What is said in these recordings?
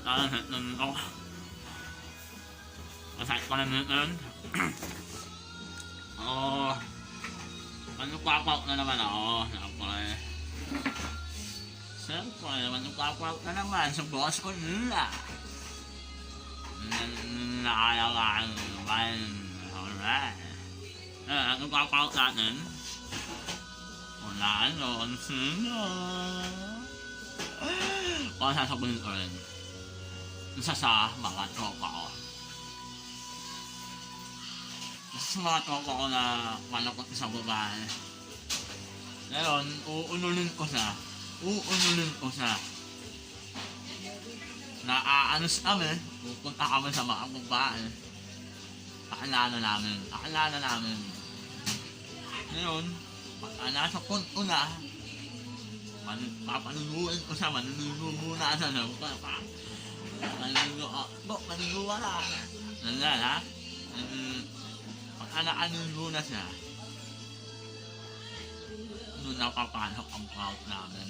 nun ako. Masakit pa naman nun. Oo. Manukwakwak na naman ako. Siyempre. Siyempre, manukwakwak na naman sa boss ko nila. Nakalakaan naman. Alright. Manukwakwak natin. Wala nun. Sino? Kung sasabihin ko rin. Isa sa mga tropa ko. Sa mga tropa ko na manakot sa babae. Ngayon, uunulin ko siya. Naaanos kami, pupunta kami sa mga babae. Pakilala namin. Ngayon, pagka nasa punto na, papanuluin ko siya, manuluin muna siya na manuluwa na. Nandiyan ha? Pagka nakanuluwa na siya, doon nakapasok ang crowd namin.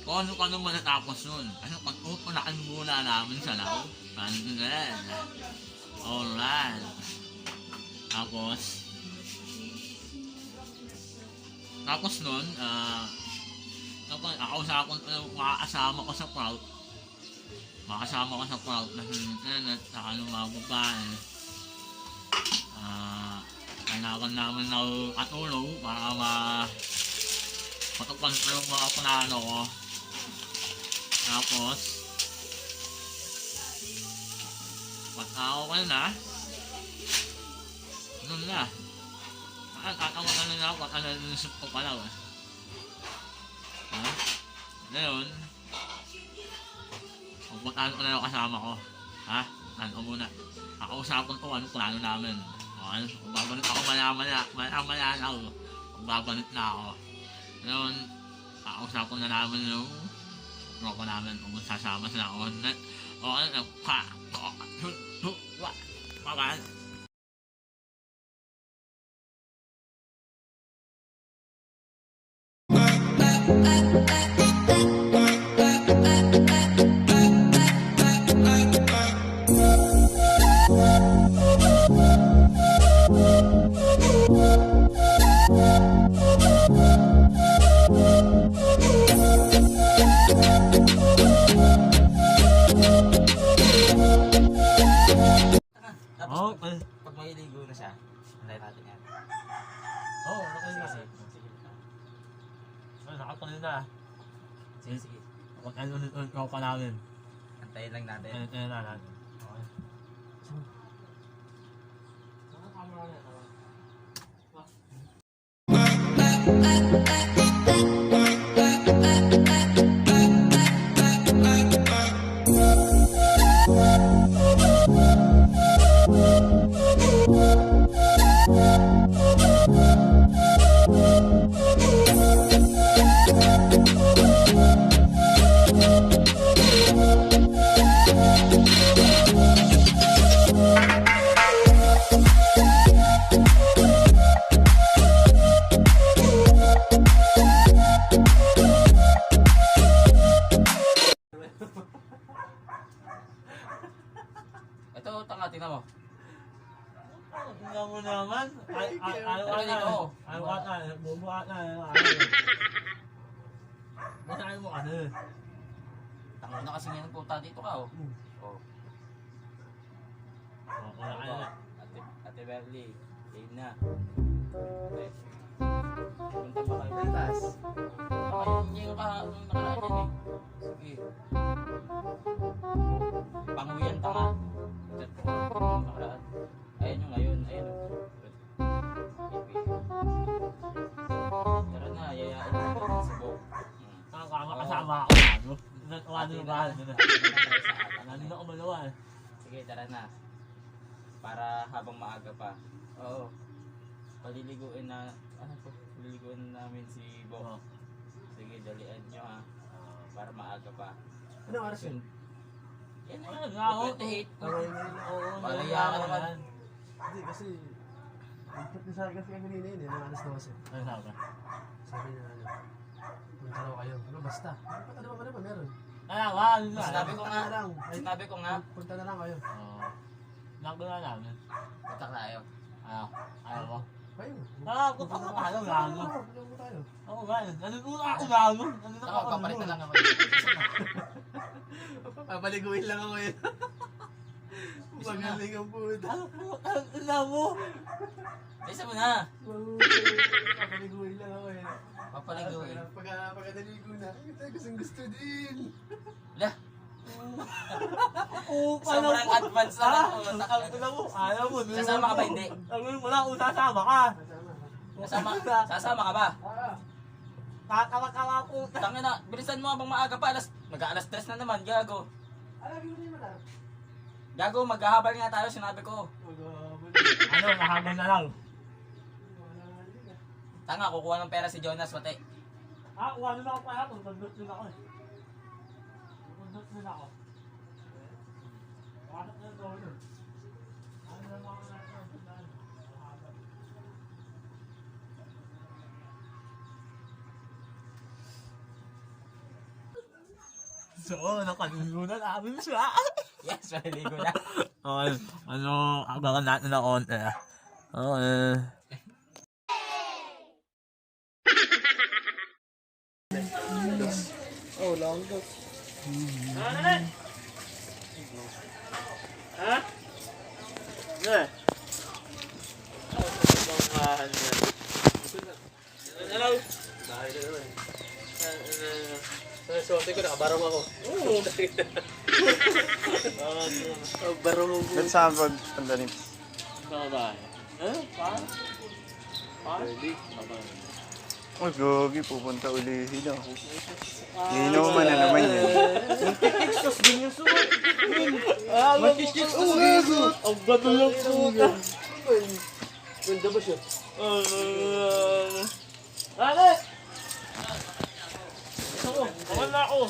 Kung ano mo natapos nun. Kasi pag upunaan muna namin sa loob, pandiyan. Alright. Tapos nun, makakasama ko sa crowd. Na internet, saka ng mga babae. Kailangan namin na katulong para matupan ko yung mga plano ko. Tapos, okay na. Nun na. Tatawagan na ako at nanisip ko pala. Ngayon, pupuntaan ko na yung kasama ko. Ano muna. Kakausapan ko anong plano namin. Babalik ako maya-maya lang. Babalik na ako. Ngayon, kakausapan na namin yung tropa namin kung sasama sila ako. Papan. Pag mailigo na siya, hintayin natin yan. Oo, nakatuloy na. Sige. Nakatuloy na. Sige. Ulit ko pa namin. Antayin lang natin. Antayin na natin. Okay. Ito, tanga, tingnan mo. Tingnan mo naman. Ayaw na. Bumuha na. Masahin mo ano. Tanga na kasi ngayon punta dito ka, oh. Ate Beverly, yun na. Okay. Punta pa kayo bukas. Nakayin ka nung nakaraan yan eh. Sige. Panguyan tanga. Nakaraan. Ayan yung ngayon. Ayan. Tara na, yayain natin si Bo. Kasama ako. Ano yung bahan? Ano ako malawan? Sige, tara na. Para habang maaga pa. Oo. Paliliguin namin si Bo. Sige, dalian nyo ha. Para maaga pa. Anong oras yun? Yan na. Ako. 28. Oo. Malaya ka naman. Hindi kasi, input na sa akin kasi kanina yun eh, nang alas 12. Ano sabi? Sabi na punta raw kayo. Ano basta? Ano pa naman meron? Kaya wala na. Sinabi ko nga. Punta na lang. Ay, Sinabi ko nga. punta na lang kayo. Oo. Nagula namin. Punta ka tayo. Ayaw mo. Kayo. Punta ka tayo, gago. Punta mo tayo. Oo nga, nandun ako gago. Nandun Ako, ako. papalit na lang ako. Papaliguin lang ako yun. Magaling ang puta. Ano mo? Isa mo na. Papaliguin lang ako yun. Papaliguin. Pagkadaligo na. Ito gusto din. Lah, Oo, sobrang advance na lang. Alam mo, ayaw mo. Sasama ka ba, hindi? Alam mo lang kung sasama ka. Sasama ka ba? Tatawa-tawa ko. Tangin na, bilisan mo habang maaga pa. Mag-aalas 3 na naman, gago. Alam mo naman ah. Gago, maghahabal nga tayo, sinabi ko. Ano, mahabang na lang. Tanga, kukuha ng pera si Jonas, pati. Wala na ako pala. Tundot din ako eh. Tundot din ako. Pasok na ito. Ano na mga natin? So, nakaligo na namin siya. Yes, maliligo na. Okay, abangan natin na konti. Okay. Oh, long dog. Ano na? Ha? Ne? Hello? Dahil na naman. Sorte ko, nakabarong ako. Oo. Barong ako. Ba't saan pag pandalim? Bye-bye. Eh? Pa? Ready? Oh, gogi, pupunta uli sila. Iinuman na naman yan. Texas din yung suot. Mag-texas din. Ang bato lang suot. Ganda ba siya? Ale! Wala ako.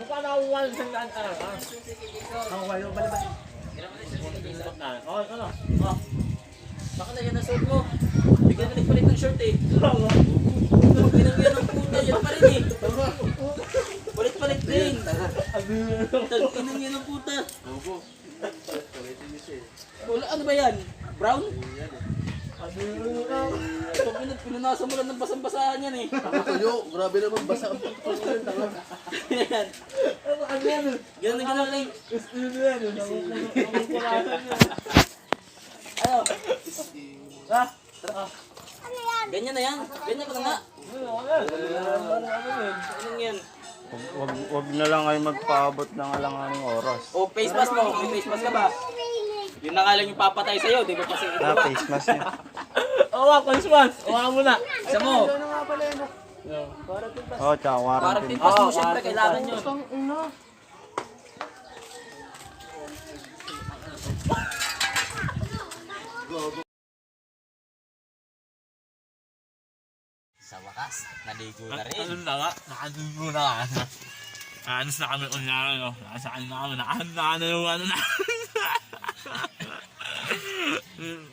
Mukha na ako wala sa daan ka. Ako kayo ba naman? Ano? Baka na yan ang suot mo. Bigyan mo nagpalit ng shirt eh. Ginang yan ang puta, yan pa rin eh. Palit-palit din. Ginang yan ang puta. Opo. Palitin niyo siya eh. Wala, ano ba yan? Brown? Yan eh. Pag pinunasan mo lang ng basang-basahan yan eh. Tama kayo, grabe naman basa ang pagkakulong tanga. Yan. Ano yan? Ganun na ganun lang. Gusto nyo yan. Ano? Ha? Ganyan na yan. Ganyan ka na nga. Anong yan? Wag na lang kayo magpaabot ng alanganing oras. O, face mask mo. May face mask ka ba? Yun na nga lang yung papatay sa'yo. Di ba kasi ito Na, ba? face mask niya. Oo, Christmas. Uwa mo na. Isa mo. Ano nga pala yun? Oh, tsaka Quarantine quarantine. pass mo. Siyempre, kailangan yun. Sa wakas, naligo na rin. Ano na nga? Nakaligo na nga. Anos na kami unyari, no? Nakasaan na kami. Nakahanda na yung ano na.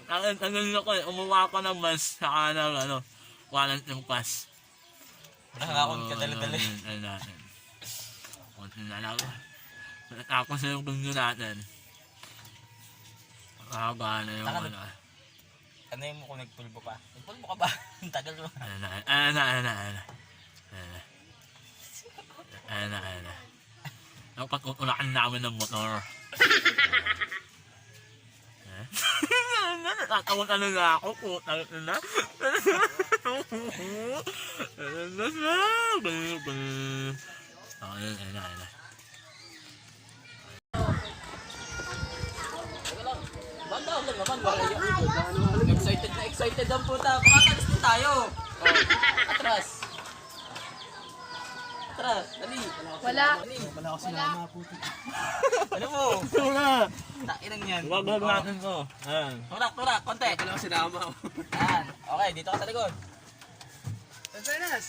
Ang ko eh. Umuha ko ng mas. Saka na, ano, quarantine pass. Nakakakon ka dali-dali. Ano natin. Kunti na lang. Tapos yung gundo natin. Mahaba na yung Taka- ano. Ano yung mo kung nagpulbo ka? Nagpulbo ka ba? Ang tagal mo. Ano na. Ang pag-unakan namin ng motor. Natatawan ano na ako, putang na. Ayun. Banda lang naman. Excited na excited ang puta. Makakalis din tayo. Atras. Atras. Dali. Wala. Dali. Wala ako sinama puti. Ano mo? Wala. Tainang yan. Wag natin to. Ayan. Turak. Konti. Wala ako sinama. Yan. Okay, dito ka sa likod. Penas!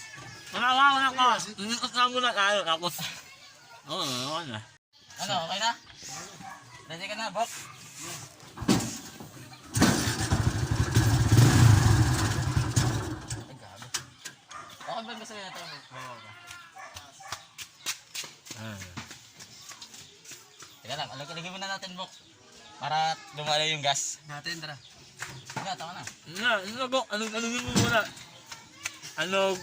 Wala ka. Inikot na muna tayo. Tapos. Oo, na. Ano, okay na? Ready ka na, Bok? sa'yo ito. Teka lang, alagay muna natin, Bok. Para lumala yung gas. Natin, tara. Teka, tama na. Ano ko? Anong mo muna? Alog.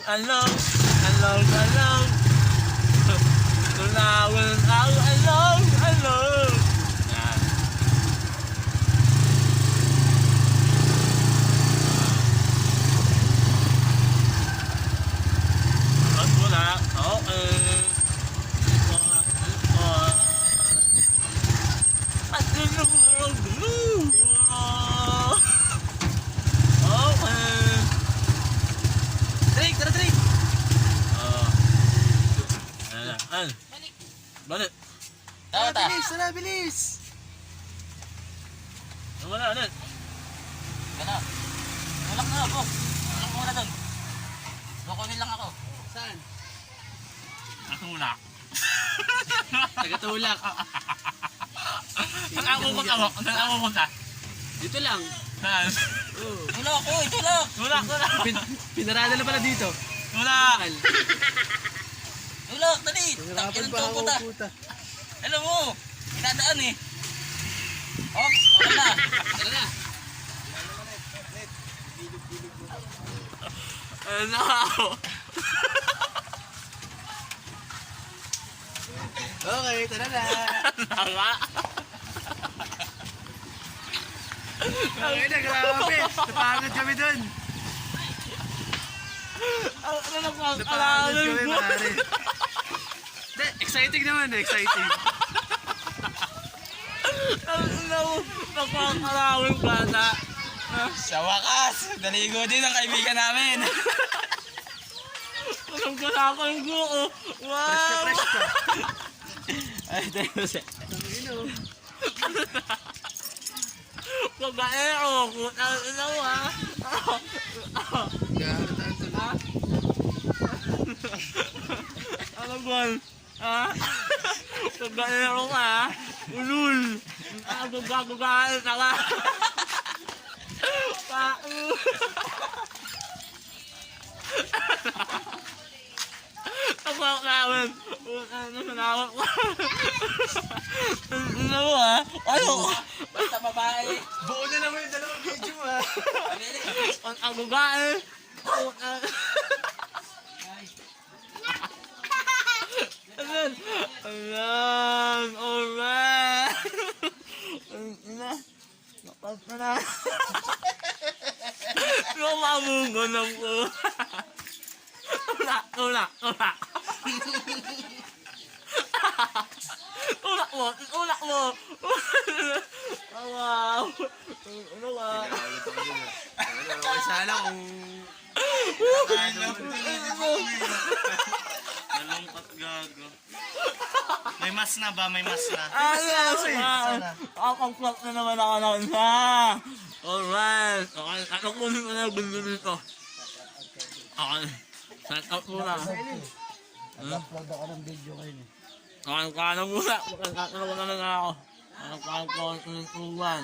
Tulawin ang alog. Yan. At muna. Okay. At okay. Drake, tara, Drake! Ano? Bakit? Tama, ta. Bilis, tara, bilis! Wala, ano? Gana. Tulak na, Bok. Tulak muna doon. Bukunin lang ako. Saan? Natulak. Tagatulak. Saan ako punta? Dito lang. Saan? Oo. Tulak, uy, tulak. Tulak. Pinarada na pala dito. Tulak. Tulak, dali. Nahirapan Takin pa ang ako, puta. puta. Alam mo, inadaan eh. Ops, okay na. Tara na. Ano ako? Okay, tara na. Tama. Okay na, grabe. Napagod kami dun. Ano na po? Napagod kami, pare. Hindi, exciting naman, exciting. Napakarawing bata. Sa wakas, naligo din ang kaibigan namin. Alam ko na ako yung guko. Fresh na Wow! fresh ka. Ay, tayo siya. Tangino. Pagkaero, kutang ina mo ha. Garataan to na. Alam ko, ha? Pagkaero ka ha. Ulul. Gagagaan ka ka. Ako namin. Ano sa namin ko? Ano mo ha? Ano? Basta babae. Buo na naman yung dalawang video, ha. Ang agugaan. Ayan. Ayan. Alright. Ina. Nakas na na. Yung mamungunong ko. Ulak. Ulak mo. Oh, wow. Ano ba? Sana kung... Nalungkot gago. May mas na ba? May mas na. Yes! Kakag-plot na naman ako ng isa. Alright. Okay, ano kunin ko na yung gundo nito? Okay. Set up muna. Upload ako ng video ngayon, eh. Okay, kano muna. Kano muna na ako. Kano ko ng tuwan.